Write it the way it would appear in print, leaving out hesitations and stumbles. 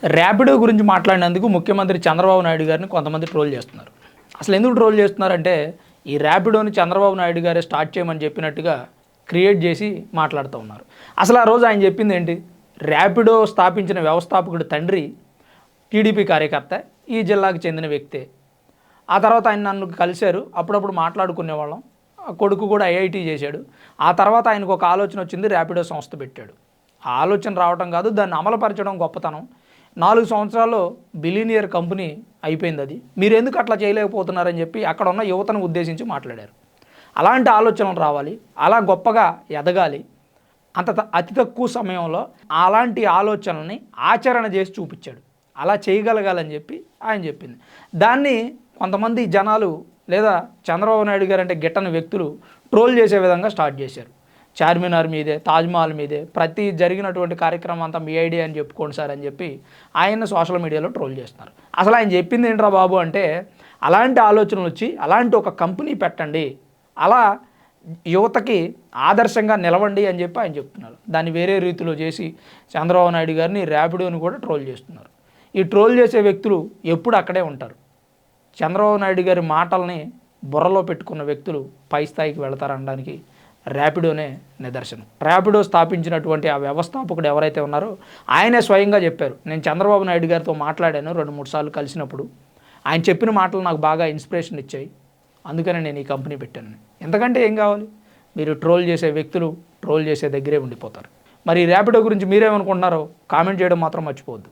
ర్యాపిడో గురించి మాట్లాడినందుకు ముఖ్యమంత్రి చంద్రబాబు నాయుడు గారిని కొంతమంది ట్రోల్ చేస్తున్నారు. అసలు ఎందుకు ట్రోల్ చేస్తున్నారంటే ఈ ర్యాపిడోని చంద్రబాబు నాయుడు గారే స్టార్ట్ చేయమని చెప్పినట్టుగా క్రియేట్ చేసి మాట్లాడుతూ ఉన్నారు. అసలు ఆ రోజు ఆయన చెప్పింది ఏంటి? ర్యాపిడో స్థాపించిన వ్యవస్థాపకుడు తండ్రి టీడీపీ కార్యకర్త, ఈ జిల్లాకు చెందిన వ్యక్తే. ఆ తర్వాత ఆయన నన్ను కలిశారు, అప్పుడప్పుడు మాట్లాడుకునేవాళ్ళం. కొడుకు కూడా ఐఐటీ చేశాడు. ఆ తర్వాత ఆయనకు ఒక ఆలోచన వచ్చింది, ర్యాపిడో సంస్థ పెట్టాడు. ఆ ఆలోచన రావడం కాదు, దాన్ని అమలుపరచడం గొప్పతనం. 4 సంవత్సరాల్లో బిలియనియర్ కంపెనీ అయిపోయింది అది. మీరు ఎందుకు అట్లా చేయలేకపోతున్నారని చెప్పి అక్కడ ఉన్న యువతను ఉద్దేశించి మాట్లాడారు. అలాంటి ఆలోచనలు రావాలి, అలా గొప్పగా ఎదగాలి. అతి తక్కువ సమయంలో అలాంటి ఆలోచనల్ని ఆచరణ చేసి చూపించాడు. అలా చేయగలగాలని చెప్పి ఆయన చెప్పింది. దాన్ని కొంతమంది జనాలు లేదా చంద్రబాబు నాయుడు గారు అంటే గిట్టని వ్యక్తులు ట్రోల్ చేసే విధంగా స్టార్ట్ చేశారు. చార్మినార్ మీదే, తాజ్మహల్ మీదే, ప్రతి జరిగినటువంటి కార్యక్రమం అంతా మీ ఐడియా అని చెప్పుకోండి సార్ అని చెప్పి ఆయన సోషల్ మీడియాలో ట్రోల్ చేస్తున్నారు. అసలు ఆయన చెప్పింది ఏంట్రా బాబు అంటే, అలాంటి ఆలోచనలు వచ్చి అలాంటి ఒక కంపెనీ పెట్టండి, అలా యువతకి ఆదర్శంగా నిలవండి అని చెప్పి ఆయన చెప్తున్నారు. దాన్ని వేరే రీతిలో చేసి చంద్రబాబు నాయుడు గారిని ర్యాపిడోని కూడా ట్రోల్ చేస్తున్నారు. ఈ ట్రోల్ చేసే వ్యక్తులు ఎప్పుడు అక్కడే ఉంటారు. చంద్రబాబు నాయుడు గారి మాటల్ని బుర్రలో పెట్టుకున్న వ్యక్తులు పై స్థాయికి వెళతారనడానికి ర్యాపిడోనే నిదర్శనం. ర్యాపిడో స్థాపించినటువంటి ఆ వ్యవస్థాపకుడు ఎవరైతే ఉన్నారో ఆయనే స్వయంగా చెప్పారు. నేను చంద్రబాబు నాయుడు గారితో మాట్లాడాను 2-3 సార్లు కలిసినప్పుడు. ఆయన చెప్పిన మాటలు నాకు బాగా ఇన్స్పిరేషన్ ఇచ్చాయి, అందుకనే నేను ఈ కంపెనీ పెట్టాను. ఎంతకంటే ఏం కావాలి? మీరు ట్రోల్ చేసే వ్యక్తులు ట్రోల్ చేసే దగ్గరే ఉండిపోతారు. మరి ర్యాపిడో గురించి మీరేమనుకుంటున్నారో కామెంట్ చేయడం మాత్రం మర్చిపోవద్దు.